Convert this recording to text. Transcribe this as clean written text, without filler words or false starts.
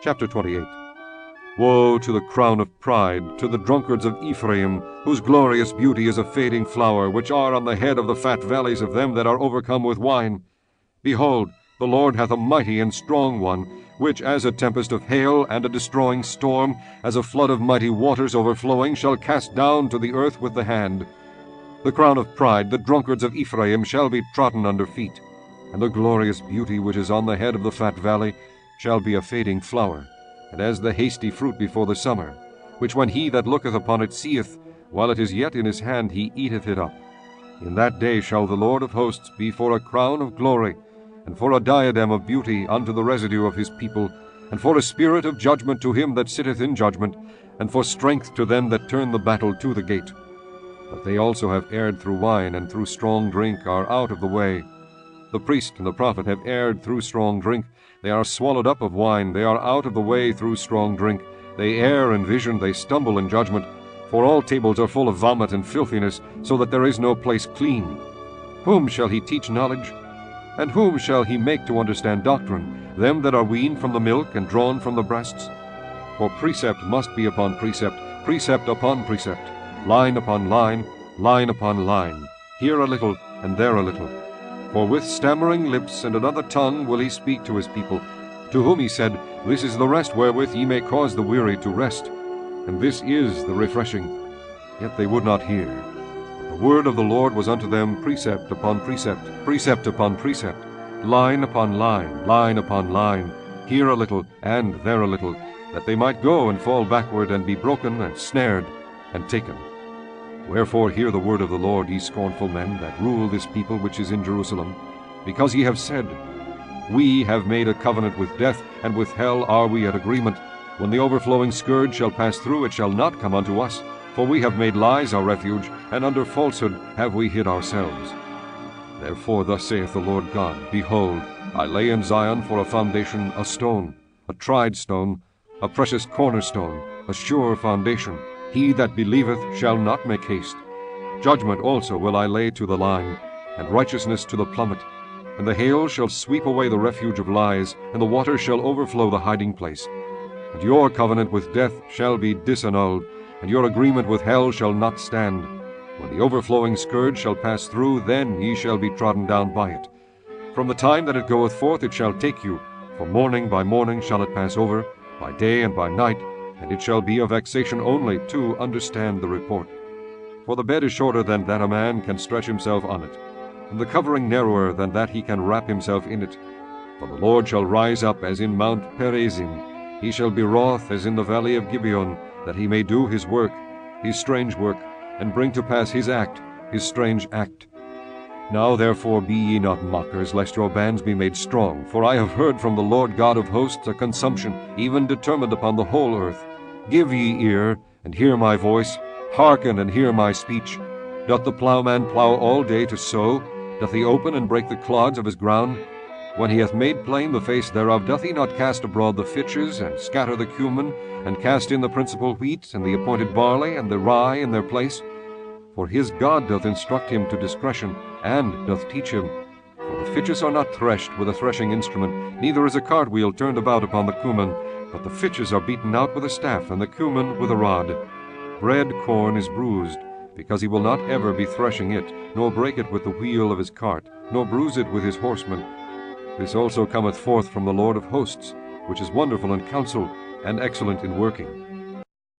Chapter 28. Woe to the crown of pride, to the drunkards of Ephraim, whose glorious beauty is a fading flower, which are on the head of the fat valleys of them that are overcome with wine. Behold, the Lord hath a mighty and strong one, which as a tempest of hail and a destroying storm, as a flood of mighty waters overflowing, shall cast down to the earth with the hand. The crown of pride, the drunkards of Ephraim, shall be trodden under feet, and the glorious beauty which is on the head of the fat valley shall be a fading flower, and as the hasty fruit before the summer, which when he that looketh upon it seeth, while it is yet in his hand he eateth it up. In that day shall the Lord of hosts be for a crown of glory, and for a diadem of beauty unto the residue of his people, and for a spirit of judgment to him that sitteth in judgment, and for strength to them that turn the battle to the gate. But they also have erred through wine, and through strong drink are out of the way. The priest and the prophet have erred through strong drink. They are swallowed up of wine, they are out of the way through strong drink. They err in vision, they stumble in judgment. For all tables are full of vomit and filthiness, so that there is no place clean. Whom shall he teach knowledge? And whom shall he make to understand doctrine? Them that are weaned from the milk and drawn from the breasts? For precept must be upon precept, precept upon precept, line upon line, line upon line, here a little, and there a little. For with stammering lips and another tongue will he speak to his people, to whom he said, This is the rest wherewith ye may cause the weary to rest, and this is the refreshing. Yet they would not hear. The word of the Lord was unto them precept upon precept, precept upon precept, line upon line, line upon line, here a little, and there a little, that they might go and fall backward, and be broken, and snared, and taken. Wherefore hear the word of the Lord, ye scornful men, that rule this people which is in Jerusalem, because ye have said, We have made a covenant with death, and with hell are we at agreement. When the overflowing scourge shall pass through, it shall not come unto us. For we have made lies our refuge, and under falsehood have we hid ourselves. Therefore thus saith the Lord God, Behold, I lay in Zion for a foundation a stone, a tried stone, a precious cornerstone, a sure foundation. He that believeth shall not make haste. Judgment also will I lay to the line, and righteousness to the plummet. And the hail shall sweep away the refuge of lies, and the water shall overflow the hiding place. And your covenant with death shall be disannulled, and your agreement with hell shall not stand. When the overflowing scourge shall pass through, then ye shall be trodden down by it. From the time that it goeth forth it shall take you, for morning by morning shall it pass over, by day and by night, and it shall be a vexation only to understand the report. For the bed is shorter than that a man can stretch himself on it, and the covering narrower than that he can wrap himself in it. For the Lord shall rise up as in Mount Perazim, he shall be wroth as in the valley of Gibeon, that he may do his work, his strange work, and bring to pass his act, his strange act. Now therefore be ye not mockers, lest your bands be made strong. For I have heard from the Lord God of hosts a consumption, even determined upon the whole earth. Give ye ear, and hear my voice. Hearken, and hear my speech. Doth the plowman plow all day to sow? Doth he open and break the clods of his ground? When he hath made plain the face thereof, doth he not cast abroad the fitches, and scatter the cumin, and cast in the principal wheat, and the appointed barley, and the rye in their place? For his God doth instruct him to discretion, and doth teach him. For the fitches are not threshed with a threshing instrument, neither is a cartwheel turned about upon the cumin, but the fitches are beaten out with a staff, and the cumin with a rod. Bread corn is bruised, because he will not ever be threshing it, nor break it with the wheel of his cart, nor bruise it with his horsemen. This also cometh forth from the Lord of hosts, which is wonderful in counsel, and excellent in working.